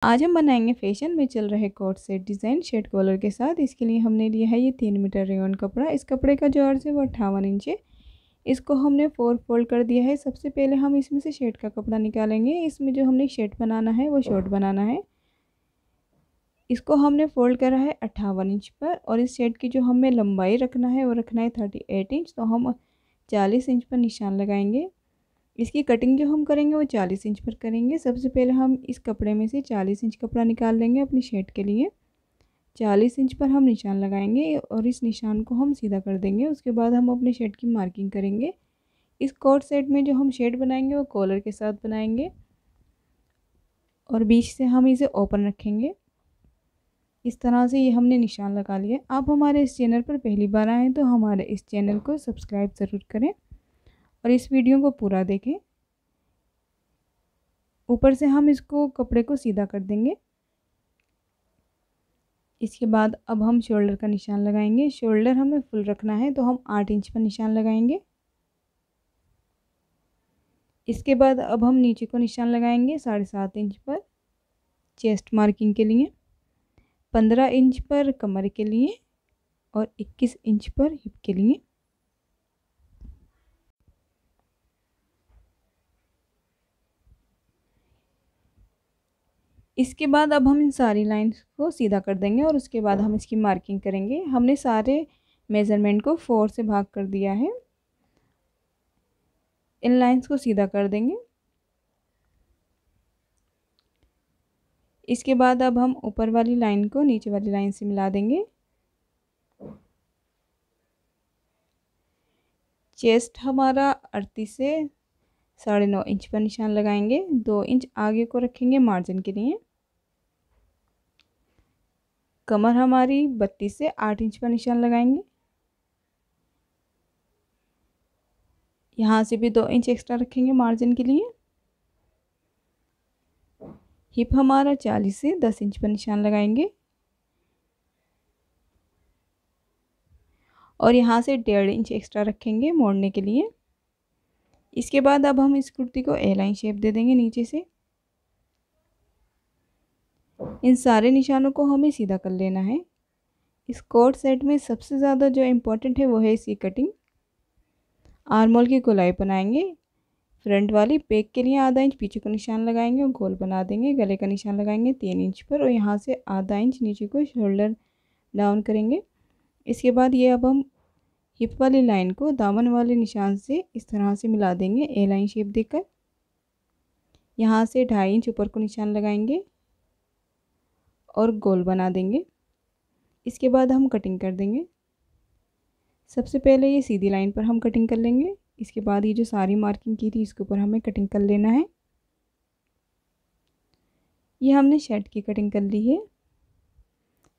आज हम बनाएंगे फैशन में चल रहे coat set design shirt collar के साथ। इसके लिए हमने लिया है ये 3 मीटर रेयन कपड़ा। इस कपड़े का जो अर्ज है वो 58 इंच है। इसको हमने 4 फोल्ड कर दिया है। सबसे पहले हम इसमें से शर्ट का कपड़ा निकालेंगे। इसमें जो हमने शर्ट बनाना है वो शॉर्ट बनाना है। इसको हमने फोल्ड करा है 58 इंच पर, और इस शर्ट की जो हमें लंबाई रखना है वो रखना है 38 इंच। तो हम 40 इंच पर निशान लगाएंगे। इसकी कटिंग जो हम करेंगे वो 40 इंच पर करेंगे। सबसे पहले हम इस कपड़े में से 40 इंच कपड़ा निकाल लेंगे अपनी शर्ट के लिए। 40 इंच पर हम निशान लगाएंगे और इस निशान को हम सीधा कर देंगे। उसके बाद हम अपने शर्ट की मार्किंग करेंगे। इस कोट सेट में जो हम शर्ट बनाएंगे वो कॉलर के साथ बनाएंगे और बीच से हम इसे ओपन रखेंगे। इस तरह से ये हमने निशान लगा लिया। आप हमारे इस चैनल पर पहली बार आए तो हमारे इस चैनल को सब्सक्राइब ज़रूर करें और इस वीडियो को पूरा देखें। ऊपर से हम इसको कपड़े को सीधा कर देंगे। इसके बाद अब हम शोल्डर का निशान लगाएंगे। शोल्डर हमें फुल रखना है तो हम 8 इंच पर निशान लगाएंगे। इसके बाद अब हम नीचे को निशान लगाएंगे 7.5 इंच पर चेस्ट मार्किंग के लिए, 15 इंच पर कमर के लिए और 21 इंच पर हिप के लिए। इसके बाद अब हम इन सारी लाइंस को सीधा कर देंगे और उसके बाद हम इसकी मार्किंग करेंगे। हमने सारे मेज़रमेंट को 4 से भाग कर दिया है। इन लाइंस को सीधा कर देंगे। इसके बाद अब हम ऊपर वाली लाइन को नीचे वाली लाइन से मिला देंगे। चेस्ट हमारा 38 से 9.5 इंच पर निशान लगाएंगे। 2 इंच आगे को रखेंगे मार्जिन के लिए। कमर हमारी 32 से 8 इंच पर निशान लगाएंगे। यहाँ से भी 2 इंच एक्स्ट्रा रखेंगे मार्जिन के लिए। हिप हमारा 40 से 10 इंच पर निशान लगाएंगे और यहाँ से 1.5 इंच एक्स्ट्रा रखेंगे मोड़ने के लिए। इसके बाद अब हम इस कुर्ती को ए लाइन शेप दे देंगे नीचे से। इन सारे निशानों को हमें सीधा कर लेना है। इस कोट सेट में सबसे ज़्यादा जो इम्पोर्टेंट है वो है इसकी कटिंग। आर्म होल की गोलाई बनाएंगे। फ्रंट वाली पेक के लिए आधा इंच पीछे को निशान लगाएंगे और गोल बना देंगे। गले का निशान लगाएंगे 3 इंच पर और यहाँ से आधा इंच नीचे को शोल्डर डाउन करेंगे। इसके बाद ये अब हम हिप वाली लाइन को दामन वाले निशान से इस तरह से मिला देंगे ए लाइन शेप देकर। यहाँ से 2.5 इंच ऊपर को निशान लगाएंगे और गोल बना देंगे। इसके बाद हम कटिंग कर देंगे। सबसे पहले ये सीधी लाइन पर हम कटिंग कर लेंगे। इसके बाद ये जो सारी मार्किंग की थी इसके ऊपर हमें कटिंग कर लेना है। ये हमने शर्ट की कटिंग कर ली है।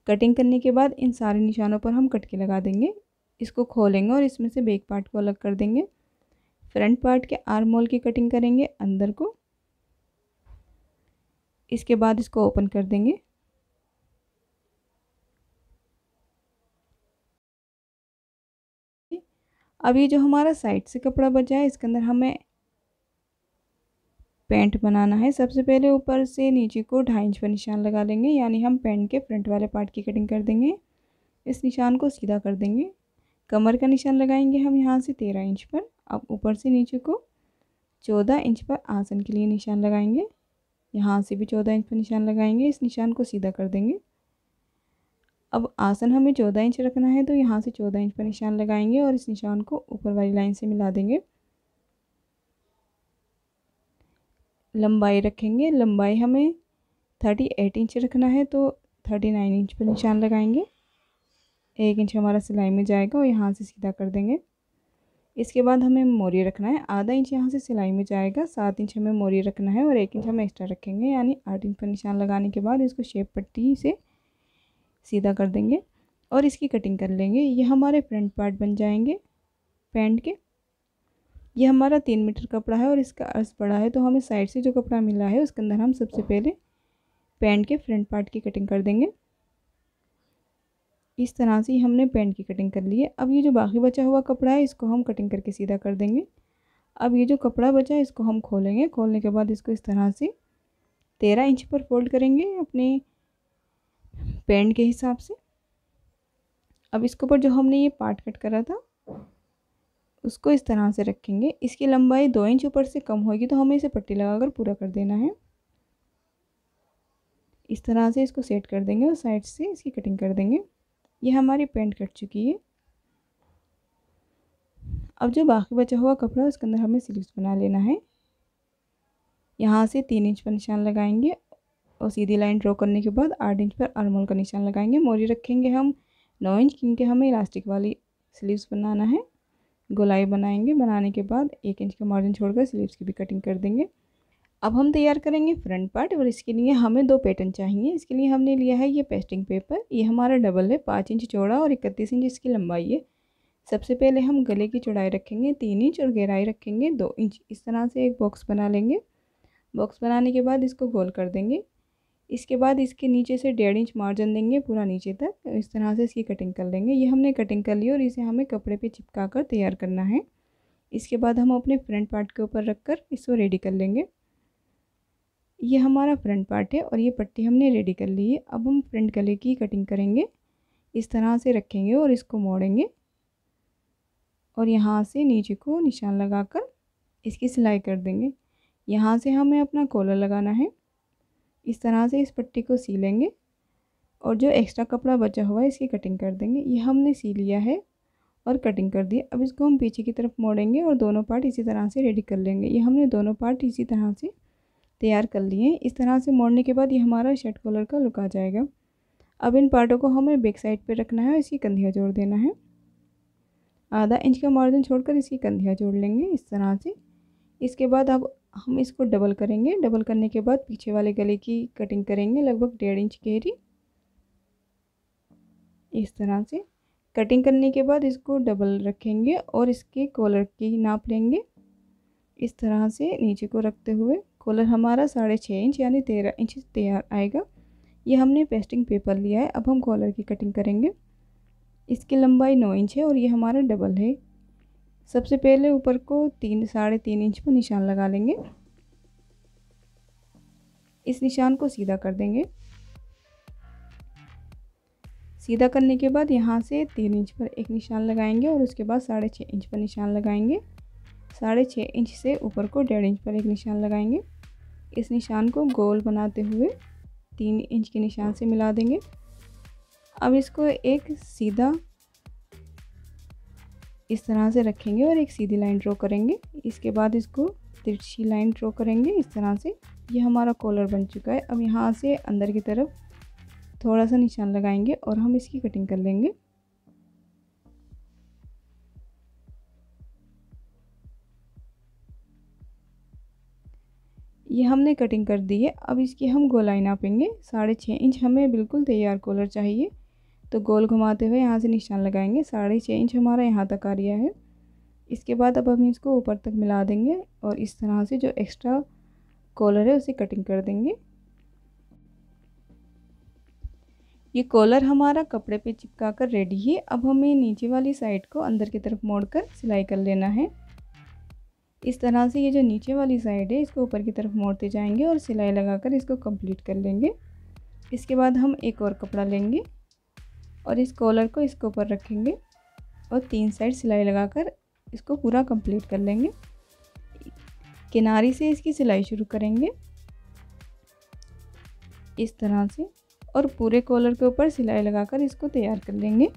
कटिंग करने के बाद इन सारे निशानों पर हम कटके लगा देंगे। इसको खोलेंगे और इसमें से बैक पार्ट को अलग कर देंगे। फ्रंट पार्ट के आर्म होल की कटिंग करेंगे अंदर को। इसके बाद इसको ओपन कर देंगे। अब ये जो हमारा साइड से कपड़ा बचा है इसके अंदर हमें पैंट बनाना है। सबसे पहले ऊपर से नीचे को 2.5 इंच पर निशान लगा लेंगे, यानी हम पैंट के फ्रंट वाले पार्ट की कटिंग कर देंगे। इस निशान को सीधा कर देंगे। कमर का निशान लगाएंगे हम यहाँ से 13 इंच पर। अब ऊपर से नीचे को 14 इंच पर आसन के लिए निशान लगाएंगे। यहाँ से भी 14 इंच पर निशान लगाएंगे। इस निशान को सीधा कर देंगे। अब आसन हमें 14 इंच रखना है तो यहाँ से 14 इंच पर निशान लगाएंगे और इस निशान को ऊपर वाली लाइन से मिला देंगे। लंबाई रखेंगे। लंबाई हमें 38 इंच रखना है तो 39 इंच पर निशान लगाएंगे। 1 इंच हमारा सिलाई में जाएगा और यहाँ से सीधा कर देंगे। इसके बाद हमें मोरी रखना है। आधा इंच यहाँ से सिलाई में जाएगा, 7 इंच हमें मोरी रखना है और 1 इंच हम एक्स्ट्रा रखेंगे, यानी 8 इंच पर निशान लगाने के बाद इसको शेप पट्टी से सीधा कर देंगे और इसकी कटिंग कर लेंगे। ये हमारे फ्रंट पार्ट बन जाएंगे पैंट के। ये हमारा 3 मीटर कपड़ा है और इसका अर्ज बड़ा है तो हमें साइड से जो कपड़ा मिला है उसके अंदर हम सबसे पहले पैंट के फ्रंट पार्ट की कटिंग कर देंगे। इस तरह से हमने पैंट की कटिंग कर ली है। अब ये जो बाकी बचा हुआ कपड़ा है इसको हम कटिंग करके सीधा कर देंगे। अब ये जो कपड़ा बचा है इसको हम खोलेंगे। खोलने के बाद इसको इस तरह से 13 इंच पर फोल्ड करेंगे अपने पैंट के हिसाब से। अब इसके ऊपर जो हमने ये पार्ट कट करा था उसको इस तरह से रखेंगे। इसकी लंबाई 2 इंच ऊपर से कम होगी तो हमें इसे पट्टी लगाकर पूरा कर देना है। इस तरह से इसको सेट कर देंगे और साइड से इसकी कटिंग कर देंगे। ये हमारी पैंट कट चुकी है। अब जो बाकी बचा हुआ कपड़ा उसके अंदर हमें स्लीव्स बना लेना है। यहाँ से 3 इंच पर निशान लगाएंगे और सीधी लाइन ड्रॉ करने के बाद 8 इंच पर आर्महोल का निशान लगाएंगे। मोरी रखेंगे हम 9 इंच, क्योंकि हमें इलास्टिक वाली स्लीव्स बनाना है। गोलाई बनाएंगे, बनाने के बाद 1 इंच का मार्जिन छोड़कर स्लीव्स की भी कटिंग कर देंगे। अब हम तैयार करेंगे फ्रंट पार्ट और इसके लिए हमें 2 पैटर्न चाहिए। इसके लिए हमने लिया है ये पेस्टिंग पेपर। ये हमारा डबल है, 5 इंच चौड़ा और 31 इंच इसकी लंबाई है। सबसे पहले हम गले की चौड़ाई रखेंगे 3 इंच और गहराई रखेंगे 2 इंच। इस तरह से एक बॉक्स बना लेंगे। बॉक्स बनाने के बाद इसको गोल कर देंगे। इसके बाद इसके नीचे से 1.5 इंच मार्जिन देंगे पूरा नीचे तक। इस तरह से इसकी कटिंग कर लेंगे। ये हमने कटिंग कर ली और इसे हमें कपड़े पे चिपका कर तैयार करना है। इसके बाद हम अपने फ्रंट पार्ट के ऊपर रखकर इसको रेडी कर लेंगे। ये हमारा फ्रंट पार्ट है और ये पट्टी हमने रेडी कर ली है। अब हम फ्रंट गले की कटिंग करेंगे। इस तरह से रखेंगे और इसको मोड़ेंगे और यहाँ से नीचे को निशान लगाकर इसकी सिलाई कर देंगे। यहाँ से हमें अपना कॉलर लगाना है। इस तरह से इस पट्टी को सी लेंगे और जो एक्स्ट्रा कपड़ा बचा हुआ है इसकी कटिंग कर देंगे। ये हमने सी लिया है और कटिंग कर दी। अब इसको हम पीछे की तरफ मोड़ेंगे और दोनों पार्ट इसी तरह से रेडी कर लेंगे। ये हमने दोनों पार्ट इसी तरह से तैयार कर लिए। इस तरह से मोड़ने के बाद ये हमारा शर्ट कॉलर का लुक आ जाएगा। अब इन पार्टों को हमें बैक साइड पे रखना है और इसकी कंधियाँ जोड़ देना है। आधा इंच का मार्जिन छोड़कर इसकी कंधियाँ जोड़ लेंगे इस तरह से। इसके बाद अब हम इसको डबल करेंगे। डबल करने के बाद पीछे वाले गले की कटिंग करेंगे लगभग 1.5 इंच गहरी। इस तरह से कटिंग करने के बाद इसको डबल रखेंगे और इसके कॉलर की नाप लेंगे। इस तरह से नीचे को रखते हुए कॉलर हमारा 6.5 इंच यानी 13 इंच तैयार आएगा। ये हमने पेस्टिंग पेपर लिया है। अब हम कॉलर की कटिंग करेंगे। इसकी लंबाई 9 इंच है और ये हमारा डबल है। सबसे पहले ऊपर को 3-3.5 इंच पर निशान लगा लेंगे। इस निशान को सीधा कर देंगे। सीधा करने के बाद यहाँ से 3 इंच पर एक निशान लगाएंगे और उसके बाद 6.5 इंच पर निशान लगाएंगे। 6.5 इंच से ऊपर को 1.5 इंच पर एक निशान लगाएंगे। इस निशान को गोल बनाते हुए 3 इंच के निशान से मिला देंगे। अब इसको एक सीधा इस तरह से रखेंगे और एक सीधी लाइन ड्रॉ करेंगे। इसके बाद इसको तिरछी लाइन ड्रॉ करेंगे इस तरह से। ये हमारा कॉलर बन चुका है। अब यहाँ से अंदर की तरफ थोड़ा सा निशान लगाएंगे और हम इसकी कटिंग कर लेंगे। ये हमने कटिंग कर दी है। अब इसकी हम गोलाई नापेंगे। 6.5 इंच हमें बिल्कुल तैयार कॉलर चाहिए, तो गोल घुमाते हुए यहाँ से निशान लगाएंगे। 6.5 इंच हमारा यहाँ तक आ रहा है। इसके बाद अब हम इसको ऊपर तक मिला देंगे और इस तरह से जो एक्स्ट्रा कॉलर है उसे कटिंग कर देंगे। ये कॉलर हमारा कपड़े पे चिपका कर रेडी है। अब हमें नीचे वाली साइड को अंदर की तरफ मोड़कर सिलाई कर लेना है। इस तरह से ये जो नीचे वाली साइड है इसको ऊपर की तरफ मोड़ते जाएंगे और सिलाई लगाकर इसको कंप्लीट कर लेंगे। इसके बाद हम एक और कपड़ा लेंगे और इस कॉलर को इसके ऊपर रखेंगे और 3 साइड सिलाई लगाकर इसको पूरा कंप्लीट कर लेंगे। किनारी से इसकी सिलाई शुरू करेंगे इस तरह से और पूरे कॉलर के ऊपर सिलाई लगाकर इसको तैयार कर लेंगे।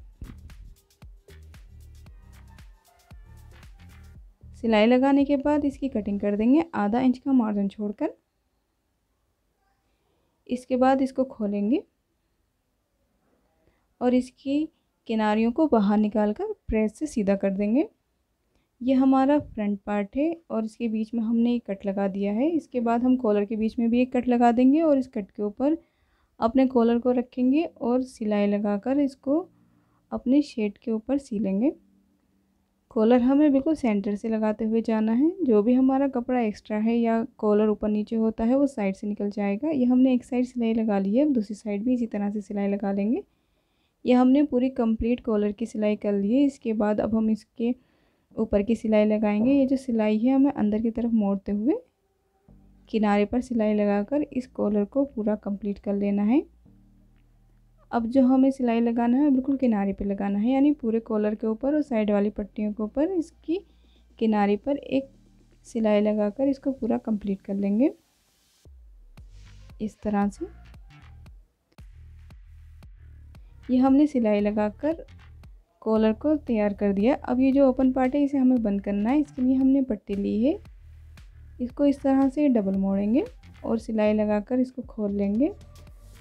सिलाई लगाने के बाद इसकी कटिंग कर देंगे आधा इंच का मार्जिन छोड़कर। इसके बाद इसको खोलेंगे और इसकी किनारियों को बाहर निकालकर प्रेस से सीधा कर देंगे। ये हमारा फ्रंट पार्ट है और इसके बीच में हमने एक कट लगा दिया है। इसके बाद हम कॉलर के बीच में भी एक कट लगा देंगे और इस कट के ऊपर अपने कॉलर को रखेंगे और सिलाई लगाकर इसको अपने शेड के ऊपर सीलेंगे। कॉलर हमें बिल्कुल सेंटर से लगाते हुए जाना है। जो भी हमारा कपड़ा एक्स्ट्रा है या कॉलर ऊपर नीचे होता है वो साइड से निकल जाएगा। ये हमने एक साइड सिलाई लगा ली है, अब दूसरी साइड भी इसी तरह से सिलाई लगा लेंगे। ये हमने पूरी कंप्लीट कॉलर की सिलाई कर ली है। इसके बाद अब हम इसके ऊपर की सिलाई लगाएंगे। ये जो सिलाई है हमें अंदर की तरफ मोड़ते हुए किनारे पर सिलाई लगाकर इस कॉलर को पूरा कंप्लीट कर लेना है। अब जो हमें सिलाई लगाना है बिल्कुल किनारे पे लगाना है, यानी पूरे कॉलर के ऊपर और साइड वाली पट्टियों के ऊपर इसकी किनारे पर एक सिलाई लगाकर इसको पूरा कंप्लीट कर लेंगे इस तरह से। ये हमने सिलाई लगाकर कॉलर को तैयार कर दिया। अब ये जो ओपन पार्ट है इसे हमें बंद करना है। इसके लिए हमने पट्टी ली है, इसको इस तरह से डबल मोड़ेंगे और सिलाई लगाकर इसको खोल लेंगे।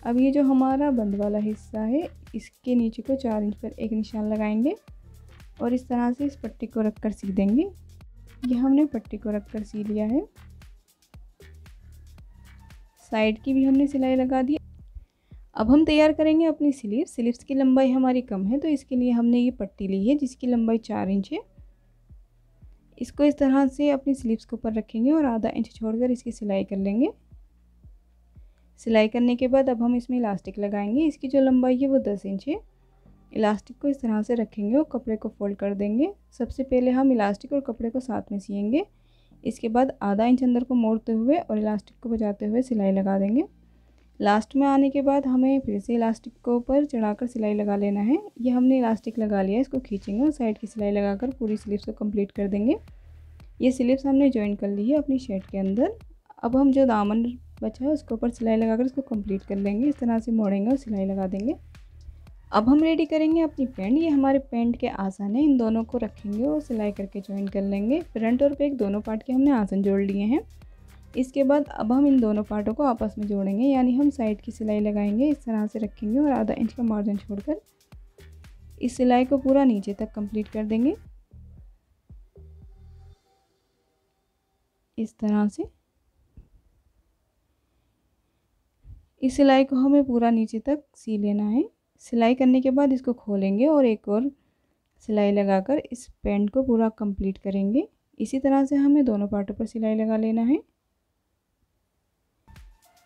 अब ये जो हमारा बंद वाला हिस्सा है इसके नीचे को 4 इंच पर एक निशान लगाएंगे और इस तरह से इस पट्टी को रखकर सी देंगे। ये हमने पट्टी को रखकर सी लिया है। साइड की भी हमने सिलाई लगा दी। अब हम तैयार करेंगे अपनी स्लीव्स की लंबाई हमारी कम है तो इसके लिए हमने ये पट्टी ली है जिसकी लंबाई 4 इंच है। इसको इस तरह से अपनी स्लीव्स के ऊपर रखेंगे और आधा इंच छोड़कर इसकी सिलाई कर लेंगे। सिलाई करने के बाद अब हम इसमें इलास्टिक लगाएंगे। इसकी जो लंबाई है वो 10 इंच है। इलास्टिक को इस तरह से रखेंगे और कपड़े को फोल्ड कर देंगे। सबसे पहले हम इलास्टिक और कपड़े को साथ में सिएंगे। इसके बाद आधा इंच अंदर को मोड़ते हुए और इलास्टिक को बचाते हुए सिलाई लगा देंगे। लास्ट में आने के बाद हमें फिर से इलास्टिक को ऊपर चढ़ाकर सिलाई लगा लेना है। ये हमने इलास्टिक लगा लिया, इसको खींचेंगे और साइड की सिलाई लगाकर पूरी स्लीव्स को कंप्लीट कर देंगे। ये स्लीव्स हमने जॉइन कर ली है अपनी शर्ट के अंदर। अब हम जो दामन बचा है उसके ऊपर सिलाई लगाकर इसको कंप्लीट कर लेंगे। इस तरह से मोड़ेंगे और सिलाई लगा देंगे। अब हम रेडी करेंगे अपनी पैंट। ये हमारे पैंट के आसन है, इन दोनों को रखेंगे और सिलाई करके जॉइन कर लेंगे। फ्रंट और बैक दोनों पार्ट के हमने आसन जोड़ लिए हैं। इसके बाद अब हम इन दोनों पार्टों को आपस में जोड़ेंगे, यानी हम साइड की सिलाई लगाएंगे, इस तरह से रखेंगे और आधा इंच का मार्जिन छोड़कर इस सिलाई को पूरा नीचे तक कंप्लीट कर देंगे इस तरह से। इस सिलाई को हमें पूरा नीचे तक सी लेना है। सिलाई करने के बाद इसको खोलेंगे और एक और सिलाई लगाकर इस पैंट को पूरा कंप्लीट करेंगे। इसी तरह से हमें दोनों पार्टों पर सिलाई लगा लेना है।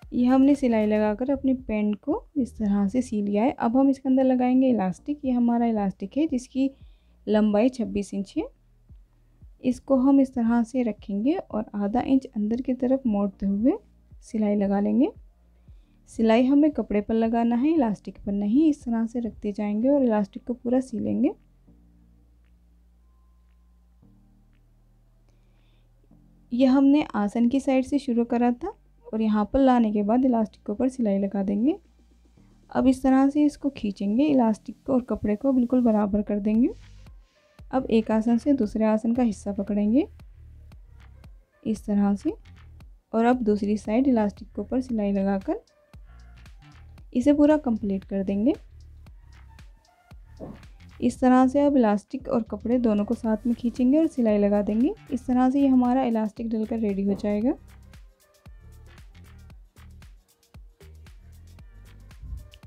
ये हमने सिलाई लगाकर अपनी पैंट को इस तरह से सी लिया है। अब हम इसके अंदर लगाएंगे इलास्टिक। ये हमारा इलास्टिक है जिसकी लंबाई 26 इंच है। इसको हम इस तरह से रखेंगे और आधा इंच अंदर की तरफ मोड़ते हुए सिलाई लगा लेंगे। सिलाई हमें कपड़े पर लगाना है, इलास्टिक पर नहीं। इस तरह से रखते जाएंगे और इलास्टिक को पूरा सी लेंगे। यह हमने आसन की साइड से शुरू करा था और यहाँ पर लाने के बाद इलास्टिक के ऊपर सिलाई लगा देंगे। अब इस तरह से इसको खींचेंगे, इलास्टिक को और कपड़े को बिल्कुल बराबर कर देंगे। अब एक आसन से दूसरे आसन का हिस्सा पकड़ेंगे इस तरह से और अब दूसरी साइड इलास्टिक के ऊपर सिलाई लगाकर इसे पूरा कंप्लीट कर देंगे इस तरह से। अब इलास्टिक और कपड़े दोनों को साथ में खींचेंगे और सिलाई लगा देंगे। इस तरह से ये हमारा इलास्टिक डलकर रेडी हो जाएगा।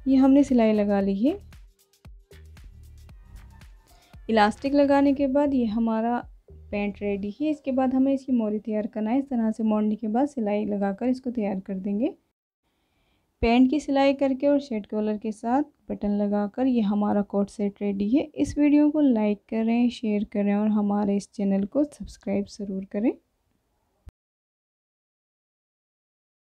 ये हमने सिलाई लगा ली है। इलास्टिक लगाने के बाद ये हमारा पैंट रेडी है। इसके बाद हमें इसकी मोरी तैयार करना है। इस तरह से मोड़ने के बाद सिलाई लगाकर इसको तैयार कर देंगे। पैंट की सिलाई करके और शर्ट कॉलर के साथ बटन लगाकर ये हमारा कोट सेट रेडी है। इस वीडियो को लाइक करें, शेयर करें और हमारे इस चैनल को सब्सक्राइब ज़रूर करें।